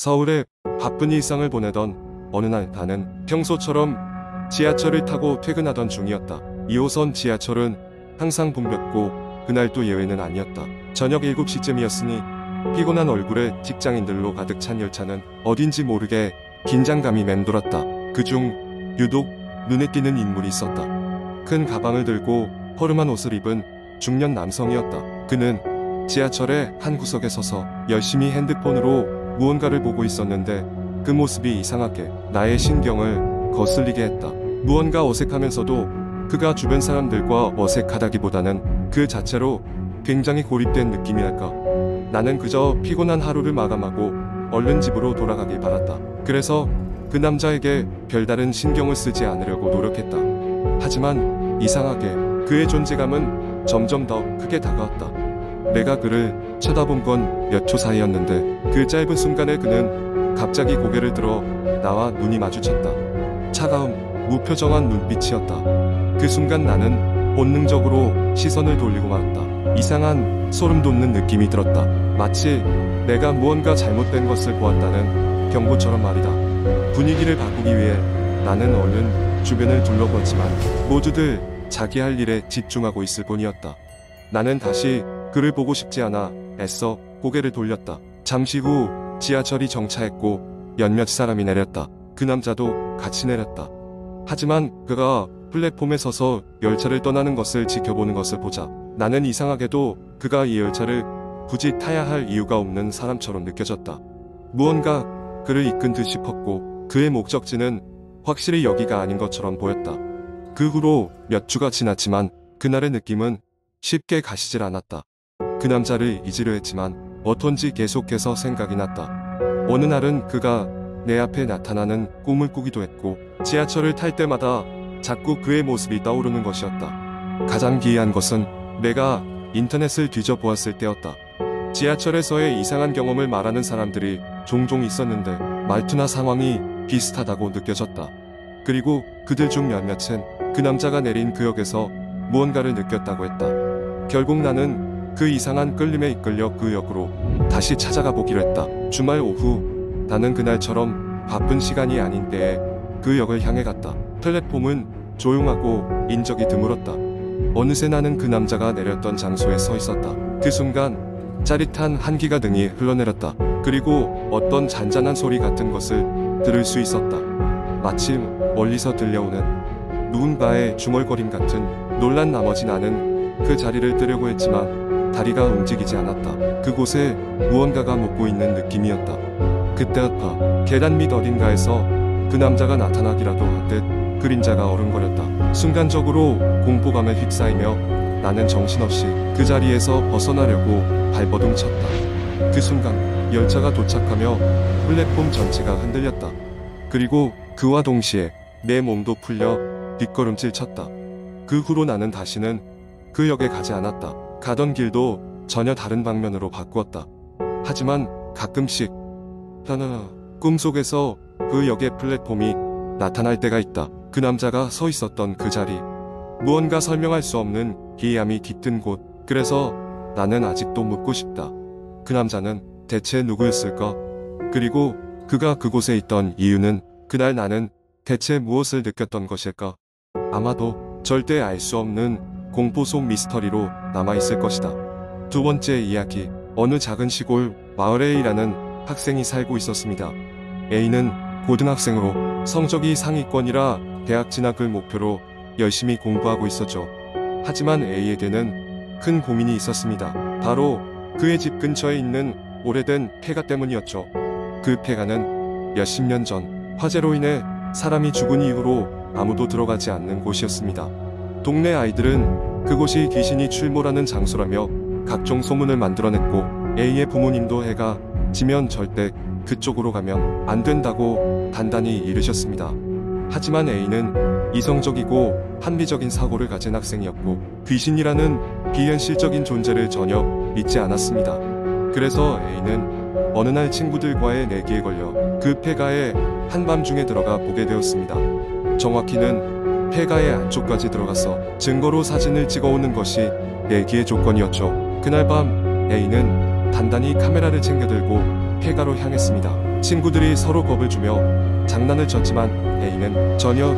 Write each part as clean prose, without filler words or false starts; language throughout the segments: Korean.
서울에 바쁜 일상을 보내던 어느 날 나는 평소처럼 지하철을 타고 퇴근하던 중이었다. 2호선 지하철은 항상 붐볐고 그날도 예외는 아니었다. 저녁 7시쯤이었으니 피곤한 얼굴에 직장인들로 가득 찬 열차는 어딘지 모르게 긴장감이 맴돌았다. 그중 유독 눈에 띄는 인물이 있었다. 큰 가방을 들고 허름한 옷을 입은 중년 남성이었다. 그는 지하철의 한 구석에 서서 열심히 핸드폰으로 무언가를 보고 있었는데 그 모습이 이상하게 나의 신경을 거슬리게 했다. 무언가 어색하면서도 그가 주변 사람들과 어색하다기보다는 그 자체로 굉장히 고립된 느낌이랄까. 나는 그저 피곤한 하루를 마감하고 얼른 집으로 돌아가길 바랐다. 그래서 그 남자에게 별다른 신경을 쓰지 않으려고 노력했다. 하지만 이상하게 그의 존재감은 점점 더 크게 다가왔다. 내가 그를 쳐다본 건 몇 초 사이였는데 그 짧은 순간에 그는 갑자기 고개를 들어 나와 눈이 마주쳤다. 차가움, 무표정한 눈빛이었다. 그 순간 나는 본능적으로 시선을 돌리고 말았다. 이상한 소름 돋는 느낌이 들었다. 마치 내가 무언가 잘못된 것을 보았다는 경고처럼 말이다. 분위기를 바꾸기 위해 나는 얼른 주변을 둘러보았지만 모두들 자기 할 일에 집중하고 있을 뿐이었다. 나는 다시 그를 보고 싶지 않아 애써 고개를 돌렸다. 잠시 후 지하철이 정차했고 몇몇 사람이 내렸다. 그 남자도 같이 내렸다. 하지만 그가 플랫폼에 서서 열차를 떠나는 것을 지켜보는 것을 보자 나는 이상하게도 그가 이 열차를 굳이 타야 할 이유가 없는 사람처럼 느껴졌다. 무언가 그를 이끈 듯 싶었고 그의 목적지는 확실히 여기가 아닌 것처럼 보였다. 그 후로 몇 주가 지났지만 그날의 느낌은 쉽게 가시질 않았다. 그 남자를 잊으려 했지만 어쩐지 계속해서 생각이 났다. 어느 날은 그가 내 앞에 나타나는 꿈을 꾸기도 했고 지하철을 탈 때마다 자꾸 그의 모습이 떠오르는 것이었다. 가장 기이한 것은 내가 인터넷을 뒤져보았을 때였다. 지하철에서의 이상한 경험을 말하는 사람들이 종종 있었는데 말투나 상황이 비슷하다고 느껴졌다. 그리고 그들 중 몇몇은 그 남자가 내린 그 역에서 무언가를 느꼈다고 했다. 결국 나는 그 이상한 끌림에 이끌려 그 역으로 다시 찾아가 보기로 했다. 주말 오후 나는 그날처럼 바쁜 시간이 아닌 때에 그 역을 향해 갔다. 플랫폼은 조용하고 인적이 드물었다. 어느새 나는 그 남자가 내렸던 장소에 서 있었다. 그 순간 짜릿한 한기가 등이 흘러내렸다. 그리고 어떤 잔잔한 소리 같은 것을 들을 수 있었다. 마침 멀리서 들려오는 누군가의 중얼거림 같은 놀란 나머지 나는 그 자리를 뜨려고 했지만 다리가 움직이지 않았다. 그곳에 무언가가 묻고 있는 느낌이었다. 그때였다. 계단 밑 어딘가에서 그 남자가 나타나기라도 한 듯 그림자가 어른거렸다. 순간적으로 공포감에 휩싸이며 나는 정신없이 그 자리에서 벗어나려고 발버둥 쳤다. 그 순간 열차가 도착하며 플랫폼 전체가 흔들렸다. 그리고 그와 동시에 내 몸도 풀려 뒷걸음질 쳤다. 그 후로 나는 다시는 그 역에 가지 않았다. 가던 길도 전혀 다른 방면으로 바꾸었다. 하지만 가끔씩 꿈속에서 그 역의 플랫폼이 나타날 때가 있다. 그 남자가 서 있었던 그 자리, 무언가 설명할 수 없는 기이함이 깃든 곳. 그래서 나는 아직도 묻고 싶다. 그 남자는 대체 누구였을까? 그리고 그가 그곳에 있던 이유는 그날 나는 대체 무엇을 느꼈던 것일까? 아마도 절대 알 수 없는 공포 속 미스터리로 남아있을 것이다. 두 번째 이야기. 어느 작은 시골 마을에 A라는 학생이 살고 있었습니다. A는 고등학생으로 성적이 상위권이라 대학 진학을 목표로 열심히 공부하고 있었죠. 하지만 A에게는 큰 고민이 있었습니다. 바로 그의 집 근처에 있는 오래된 폐가 때문이었죠. 그 폐가는 몇십 년 전 화재로 인해 사람이 죽은 이후로 아무도 들어가지 않는 곳이었습니다. 동네 아이들은 그곳이 귀신이 출몰하는 장소라며 각종 소문을 만들어냈고 A의 부모님도 해가 지면 절대 그쪽으로 가면 안 된다고 단단히 이르셨습니다. 하지만 A는 이성적이고 합리적인 사고를 가진 학생이었고 귀신이라는 비현실적인 존재를 전혀 믿지 않았습니다. 그래서 A는 어느 날 친구들과의 내기에 걸려 그 폐가에 한밤중에 들어가 보게 되었습니다. 정확히는 폐가의 안쪽까지 들어가서 증거로 사진을 찍어오는 것이 내기의 조건이었죠. 그날 밤 A는 단단히 카메라를 챙겨 들고 폐가로 향했습니다. 친구들이 서로 겁을 주며 장난을 쳤지만 A는 전혀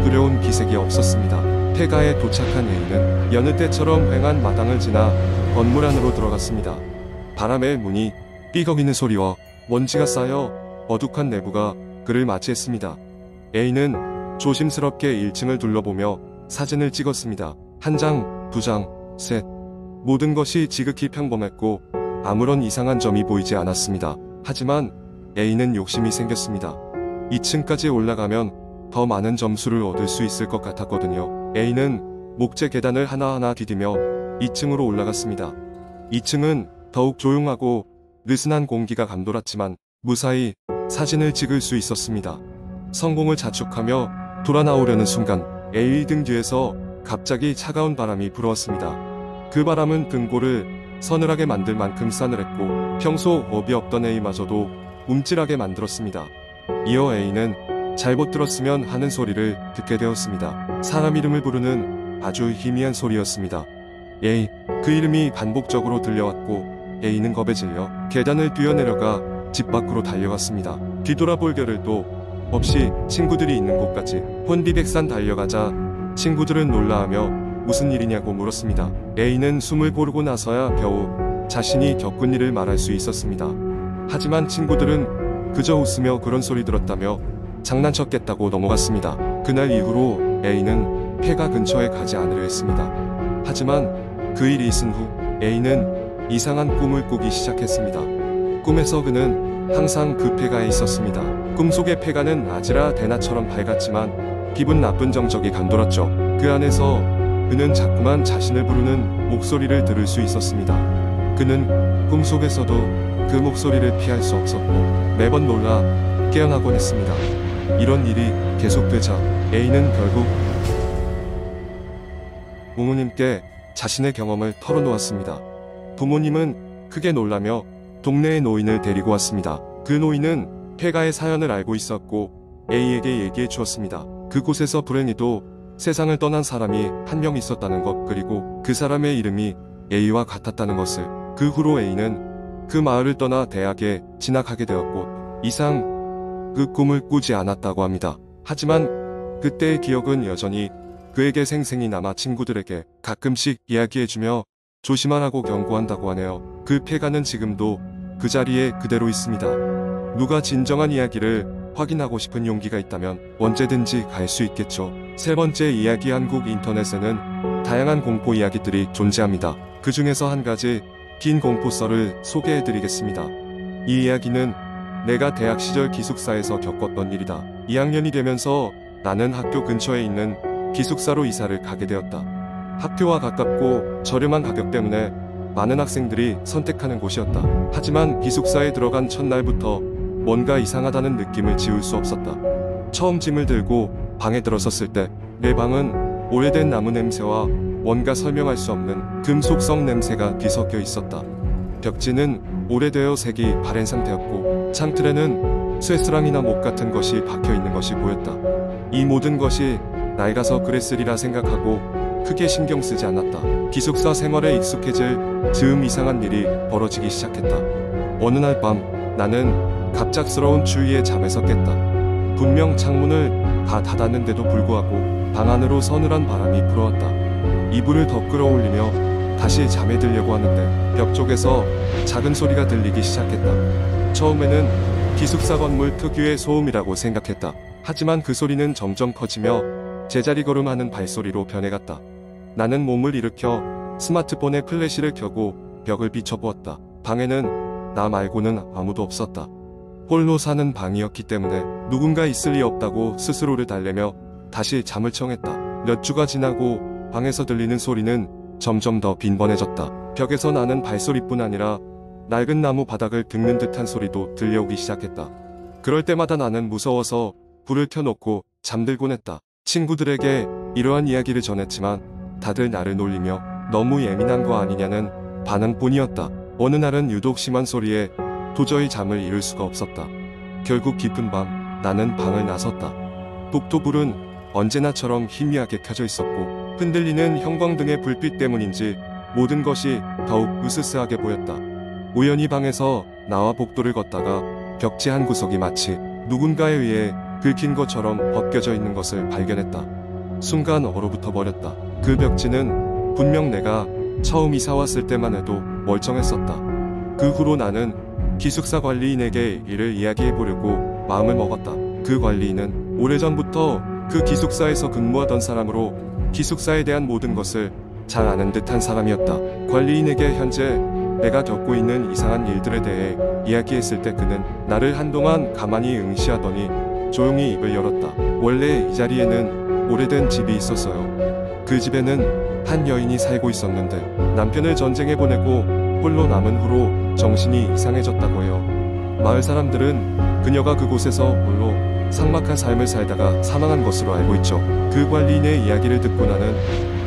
두려운 기색이 없었습니다. 폐가에 도착한 A는 여느 때처럼 휑한 마당을 지나 건물 안으로 들어갔습니다. 바람에 문이 삐걱이는 소리와 먼지가 쌓여 어둑한 내부가 그를 맞이했습니다. A는 조심스럽게 1층을 둘러보며 사진을 찍었습니다. 한 장, 두 장, 셋. 모든 것이 지극히 평범했고 아무런 이상한 점이 보이지 않았습니다. 하지만 A는 욕심이 생겼습니다. 2층까지 올라가면 더 많은 점수를 얻을 수 있을 것 같았거든요. A는 목재 계단을 하나하나 디디며 2층으로 올라갔습니다. 2층은 더욱 조용하고 느슨한 공기가 감돌았지만 무사히 사진을 찍을 수 있었습니다. 성공을 자축하며 돌아 나오려는 순간 A 등 뒤에서 갑자기 차가운 바람이 불어왔습니다. 그 바람은 등골을 서늘하게 만들 만큼 싸늘했고 평소 업이 없던 A마저도 움찔하게 만들었습니다. 이어 A는 잘못 들었으면 하는 소리를 듣게 되었습니다. 사람 이름을 부르는 아주 희미한 소리였습니다. A, 그 이름이 반복적으로 들려왔고 A는 겁에 질려 계단을 뛰어내려가 집 밖으로 달려갔습니다. 뒤돌아볼 겨를도 없이 친구들이 있는 곳까지 혼비백산 달려가자 친구들은 놀라하며 무슨 일이냐고 물었습니다. A는 숨을 고르고 나서야 겨우 자신이 겪은 일을 말할 수 있었습니다. 하지만 친구들은 그저 웃으며 그런 소리 들었다며 장난쳤겠다고 넘어갔습니다. 그날 이후로 A는 폐가 근처에 가지 않으려 했습니다. 하지만 그 일이 있은 후 A는 이상한 꿈을 꾸기 시작했습니다. 꿈에서 그는 항상 그 폐가에 있었습니다. 꿈속의 폐가는 아지라 대낮처럼 밝았지만 기분 나쁜 정적이 감돌았죠. 그 안에서 그는 자꾸만 자신을 부르는 목소리를 들을 수 있었습니다. 그는 꿈속에서도 그 목소리를 피할 수 없었고 매번 놀라 깨어나곤 했습니다. 이런 일이 계속되자 A는 결국 부모님께 자신의 경험을 털어놓았습니다. 부모님은 크게 놀라며 동네의 노인을 데리고 왔습니다. 그 노인은 폐가의 사연을 알고 있었고 A에게 얘기해 주었습니다. 그곳에서 불행히도 세상을 떠난 사람이 한 명 있었다는 것, 그리고 그 사람의 이름이 A와 같았다는 것을. 그 후로 A는 그 마을을 떠나 대학에 진학하게 되었고 이상 그 꿈을 꾸지 않았다고 합니다. 하지만 그때의 기억은 여전히 그에게 생생히 남아 친구들에게 가끔씩 이야기해주며 조심하라고 경고한다고 하네요. 그 폐가는 지금도 그 자리에 그대로 있습니다. 누가 진정한 이야기를 확인하고 싶은 용기가 있다면 언제든지 갈 수 있겠죠. 세 번째 이야기. 한국 인터넷에는 다양한 공포 이야기들이 존재합니다. 그 중에서 한 가지 긴 공포썰을 소개해드리겠습니다. 이 이야기는 내가 대학 시절 기숙사에서 겪었던 일이다. 2학년이 되면서 나는 학교 근처에 있는 기숙사로 이사를 가게 되었다. 학교와 가깝고 저렴한 가격 때문에 많은 학생들이 선택하는 곳이었다. 하지만 기숙사에 들어간 첫날부터 뭔가 이상하다는 느낌을 지울 수 없었다. 처음 짐을 들고 방에 들어섰을 때 내 방은 오래된 나무 냄새와 뭔가 설명할 수 없는 금속성 냄새가 뒤섞여 있었다. 벽지는 오래되어 색이 바랜 상태였고 창틀에는 쇠스랑이나 못 같은 것이 박혀 있는 것이 보였다. 이 모든 것이 낡아서 그랬으리라 생각하고 크게 신경 쓰지 않았다. 기숙사 생활에 익숙해질 즈음 이상한 일이 벌어지기 시작했다. 어느 날 밤 나는 갑작스러운 추위에 잠에서 깼다. 분명 창문을 다 닫았는데도 불구하고 방 안으로 서늘한 바람이 불어왔다. 이불을 더 끌어올리며 다시 잠에 들려고 하는데 벽 쪽에서 작은 소리가 들리기 시작했다. 처음에는 기숙사 건물 특유의 소음이라고 생각했다. 하지만 그 소리는 점점 커지며 제자리 걸음하는 발소리로 변해갔다. 나는 몸을 일으켜 스마트폰에 플래시를 켜고 벽을 비춰보았다. 방에는 나 말고는 아무도 없었다. 홀로 사는 방이었기 때문에 누군가 있을 리 없다고 스스로를 달래며 다시 잠을 청했다. 몇 주가 지나고 방에서 들리는 소리는 점점 더 빈번해졌다. 벽에서 나는 발소리뿐 아니라 낡은 나무 바닥을 긁는 듯한 소리도 들려오기 시작했다. 그럴 때마다 나는 무서워서 불을 켜놓고 잠들곤 했다. 친구들에게 이러한 이야기를 전했지만 다들 나를 놀리며 너무 예민한 거 아니냐는 반응뿐이었다. 어느 날은 유독 심한 소리에 도저히 잠을 이룰 수가 없었다. 결국 깊은 밤 나는 방을 나섰다. 복도불은 언제나처럼 희미하게 켜져 있었고 흔들리는 형광등의 불빛 때문인지 모든 것이 더욱 으스스하게 보였다. 우연히 방에서 나와 복도를 걷다가 벽지 한 구석이 마치 누군가에 의해 긁힌 것처럼 벗겨져 있는 것을 발견했다. 순간 얼어붙어 버렸다. 그 벽지는 분명 내가 처음 이사 왔을 때만 해도 멀쩡했었다. 그 후로 나는 기숙사 관리인에게 이를 이야기해보려고 마음을 먹었다. 그 관리인은 오래전부터 그 기숙사에서 근무하던 사람으로 기숙사에 대한 모든 것을 잘 아는 듯한 사람이었다. 관리인에게 현재 내가 겪고 있는 이상한 일들에 대해 이야기했을 때 그는 나를 한동안 가만히 응시하더니 조용히 입을 열었다. 원래 이 자리에는 오래된 집이 있었어요. 그 집에는 한 여인이 살고 있었는데 남편을 전쟁에 보내고 홀로 남은 후로 정신이 이상해졌다고 해요. 마을 사람들은 그녀가 그곳에서 홀로 삭막한 삶을 살다가 사망한 것으로 알고 있죠. 그 관리인의 이야기를 듣고 나는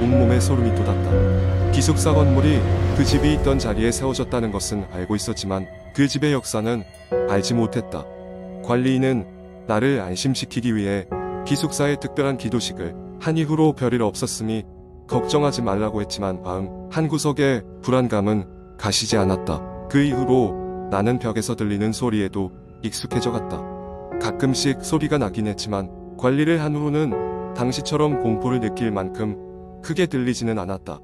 온몸에 소름이 돋았다. 기숙사 건물이 그 집이 있던 자리에 세워졌다는 것은 알고 있었지만 그 집의 역사는 알지 못했다. 관리인은 나를 안심시키기 위해 기숙사에 특별한 기도식을 한 이후로 별일 없었으니 걱정하지 말라고 했지만 마음 한구석에 불안감은 가시지 않았다. 그 이후로 나는 벽에서 들리는 소리에도 익숙해져 갔다. 가끔씩 소리가 나긴 했지만 관리를 한 후로는 당시처럼 공포를 느낄 만큼 크게 들리지는 않았다.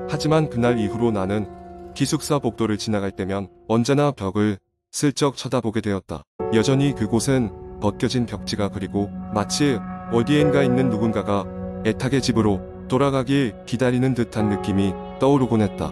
하지만 그날 이후로 나는 기숙사 복도를 지나갈 때면 언제나 벽을 슬쩍 쳐다보게 되었다. 여전히 그곳엔 벗겨진 벽지가 그리고 마치 어디엔가 있는 누군가가 애타게 집으로 돌아가길 기다리는 듯한 느낌이 떠오르곤 했다.